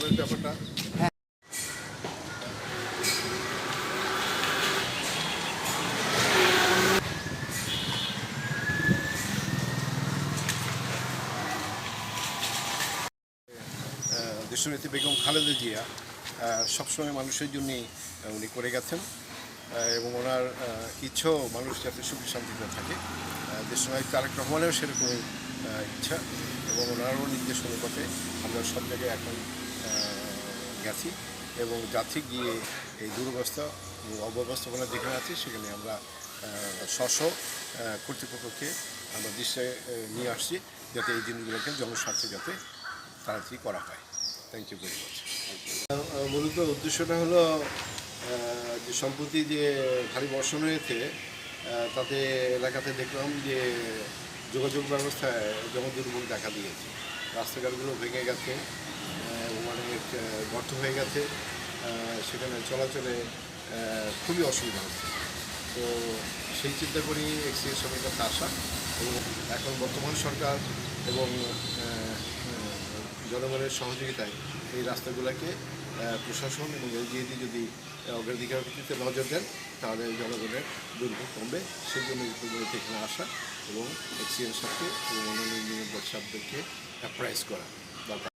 ম্যাডামের ব্যাপারটা। দেশনেত্রী বেগম খালেদা জিয়া সবসময় মানুষের জন্যই উনি করে গেছেন এবং ওনার ইচ্ছাও মানুষ যাতে সুখী শান্তিতে থাকে। দেশনায়ক তারেক রহমানেরও সেরকমই ইচ্ছা এবং ওনারও নির্দেশ অনুপাতে আমরা সব জায়গায় এখন গেছি এবং যাচ্ছি গিয়ে এই দুরবস্থা অব্যবস্থাপনা যেখানে আছে সেখানে আমরা স্ব কর্তৃপক্ষকে আমরা দৃশ্যে নিয়ে আসছি যাতে এই জিনিসগুলোকে জনস্বার্থে যাতে তাড়াতাড়ি করা হয়। Thank you very much. মূলত উদ্দেশ্যটা হলো যে সম্প্রতি যে ভারী বর্ষণ হয়েছে তাতে এলাকাতে দেখলাম যে যোগাযোগ ব্যবস্থায় যেমন দুর্ভোগ দেখা দিয়েছে। রাস্তাঘাটগুলো ভেঙে গেছে এবং অনেক গর্ত হয়ে গেছে, সেখানে চলাচলে খুবই অসুবিধা হচ্ছে। তো সেই চিন্তা করি এক্সিএর সঙ্গে কাছে আসা এবং এখন বর্তমান সরকার এবং জনগণের সহযোগিতায় এই রাস্তাগুলোকে প্রশাসন এবং এলজিইডি যদি অগ্রাধিকার ভিত্তিতে নজর দেন তাহলে জনগণের দুর্ভোগ কমবে। সেই জন্য এখানে আসা এবং এক্সিএর সাথে এবং অন্যান্য ইঞ্জিনিয়ার সাহেবদেরকে অ্যাপ্রাইজ করা দরকার।